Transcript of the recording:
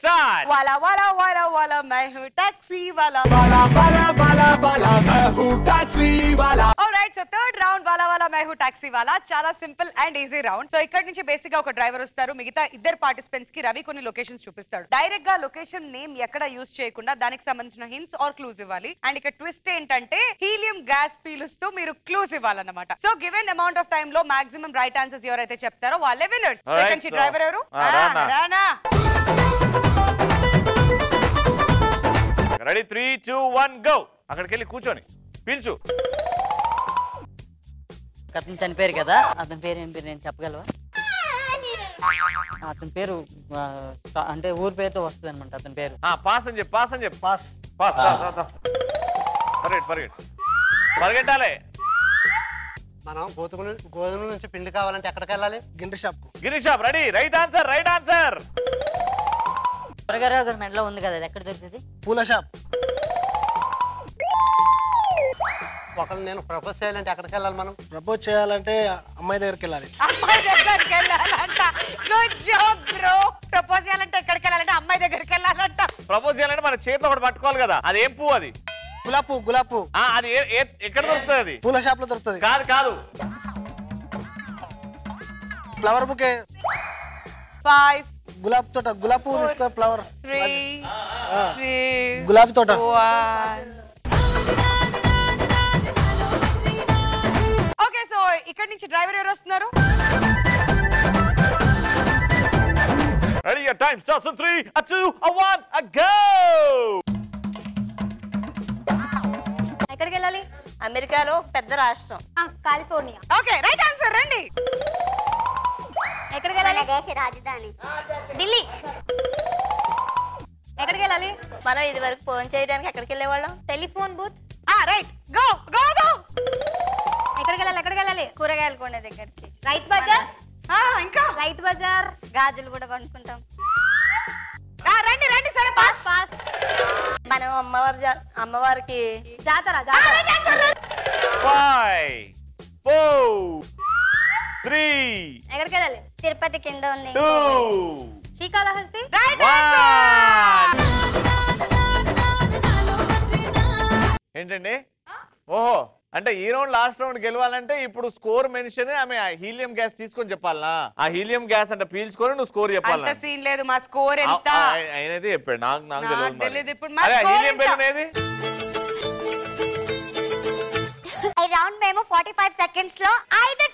Start. వాలా వాలా వాలా వాలా మై హూ టాక్సీ వాలా. वाला वाला वाला वाला मैं हूँ टैक्सी वाला. ఆల్రైట్, సో థర్డ్ రౌండ్ వాలా వాలా మై హూ టాక్సీ వాలా. చాలా simple and easy round. So ఇక్కడ నుంచి బేసిక్ గా ఒక డ్రైవర్ వస్తారు. మిగతా ఇద్దరు పార్టిసిపెంట్స్ కి రవి కొన్ని లొకేషన్స్ చూపిస్తాడు. డైరెక్ట్ గా లొకేషన్ నేమ్ ఎక్కడ యూజ్ చేయకుండా దానికి సంబంధించిన హింట్స్ ఆర్ క్లూస్ ఇవ్వాలి. అండ్ ఇక్కడ ట్విస్ట్ ఏంటంటే హీలియం గ్యాస్ పీలుస్తూ మీరు క్లూస్ ఇవ్వాలన్నమాట. So given amount of time లో మాక్సిమం రైట్ ఆన్సర్స్ ఎవరైతే చెప్తారో వాళ్ళే విన్నర్స్. డ్రైవర్ ఎవరు? రానా. Ready 3 2 1 go. అక్కడికి వెళ్ళి కూర్చొని పీల్చు. అతను చనిపోయారు కదా, అతని పేరు ఏం పేరు నేను చెప్పగలవా? అతని పేరు అంటే ఊరి పేరుతో వస్తుంది అనమాట అతని పేరు. పాస్ అని చెప్పు. పాస్ అని చెప్పు. Pass pass. పరిగెట్టాలి. మనం గోధుమ నుంచి పిండి కావాలంటే ఎక్కడికి వెళ్ళాలి? గిన్నె షాప్. గిరి shop. Ready. Right answer. Right answer. త్వరగారావు గారి మెడలో ఉంది కదా, అది ఎక్కడ దొరుకుతుంది? పూల షాప్. ఒకళ్ళు నేను ప్రపోజ్ చేయాలంటే ఎక్కడికి వెళ్ళాలి? మనం ప్రపోజ్ చేయాలంటే అమ్మాయి దగ్గరికి వెళ్ళాలి. అమ్మాయి దగ్గరికి వెళ్ళాలంట. Good job bro. ప్రపోజ్ చేయాలంటే ఎక్కడికి వెళ్ళాలంటే అమ్మాయి దగ్గరికి వెళ్ళాలంట. ప్రపోజ్ చేయాలంటే మన చేతిలో ఒకటి పట్టుకోవాలి కదా. అది ఏం పువ్వు? అది గులాబ్ పువ్వు. గులాబ్ పువ్వు. అది ఎక్కడ దొరుకుతుంది? అది పూల షాప్ లో దొరుకుతుంది. కాదు కాదు. Flower bouquet. 5 గులాబ్ తోట. గులాబ్ పువ్వు తీసుకో. ఫ్లవర్. 3 2 గులాబీ తోట. 1. ఓకే, సో ఇక్కడ నుంచి డ్రైవర్ ఎవరు వస్తున్నారు? Ready. your time starts in 3 2 1 go. ఎక్కడికి వెళ్ళాలి? అమెరికాలో పెద్ద రాష్ట్రం కాలిఫోర్నియా. Okay, right answer. రండి. ఎక్కడికి వెళ్ళాలి? దేశ రాజధాని ఢిల్లీ. ఎక్కడికి వెళ్ళాలి? మనం ఇది వరకు ఫోన్ చేయడానికి ఎక్కడికి వెళ్ళేవాళ్ళం? Telephone booth. Right. Go go go. ఎక్కడికి వెళ్ళాలి? ఎక్కడికి వెళ్ళాలి? కూరగాయలు కొనే దగ్గరికి. రైతు బజార్. ఇంకా రైతు బజార్. గాజులు కూడా కొనుక్కుంటాం. రండి రండి. సరే, పాస్ పాస్. మనం అమ్మవారికి జాతర. 5 4 3 ఎక్కడికి వెళ్ళాలి? తిరుపతి కింద ఉంది. 2 శ్రీకాళహస్తి. 1. ఏంటండి? ఓహో, అంటే ఈ రౌండ్ లాస్ట్ రౌండ్ గెలవాలంటే ఇప్పుడు స్కోర్ మెన్షన్ ఆమె హీలియం గ్యాస్ తీసుకొని చెప్పాలనా? ఆ హీలియం గ్యాస్ అంటే పీల్చుకొని నువ్వు స్కోర్ చెప్పాలి. సీన్ లేదు. మా స్కోర్ ఎంత? ఆయనైతే చెప్పాడు. నాకు తెలియదు. ఇప్పుడు హీలియం పేరునేది? ఈ రౌండ్ మేము 45 సెకండ్స్ లో 5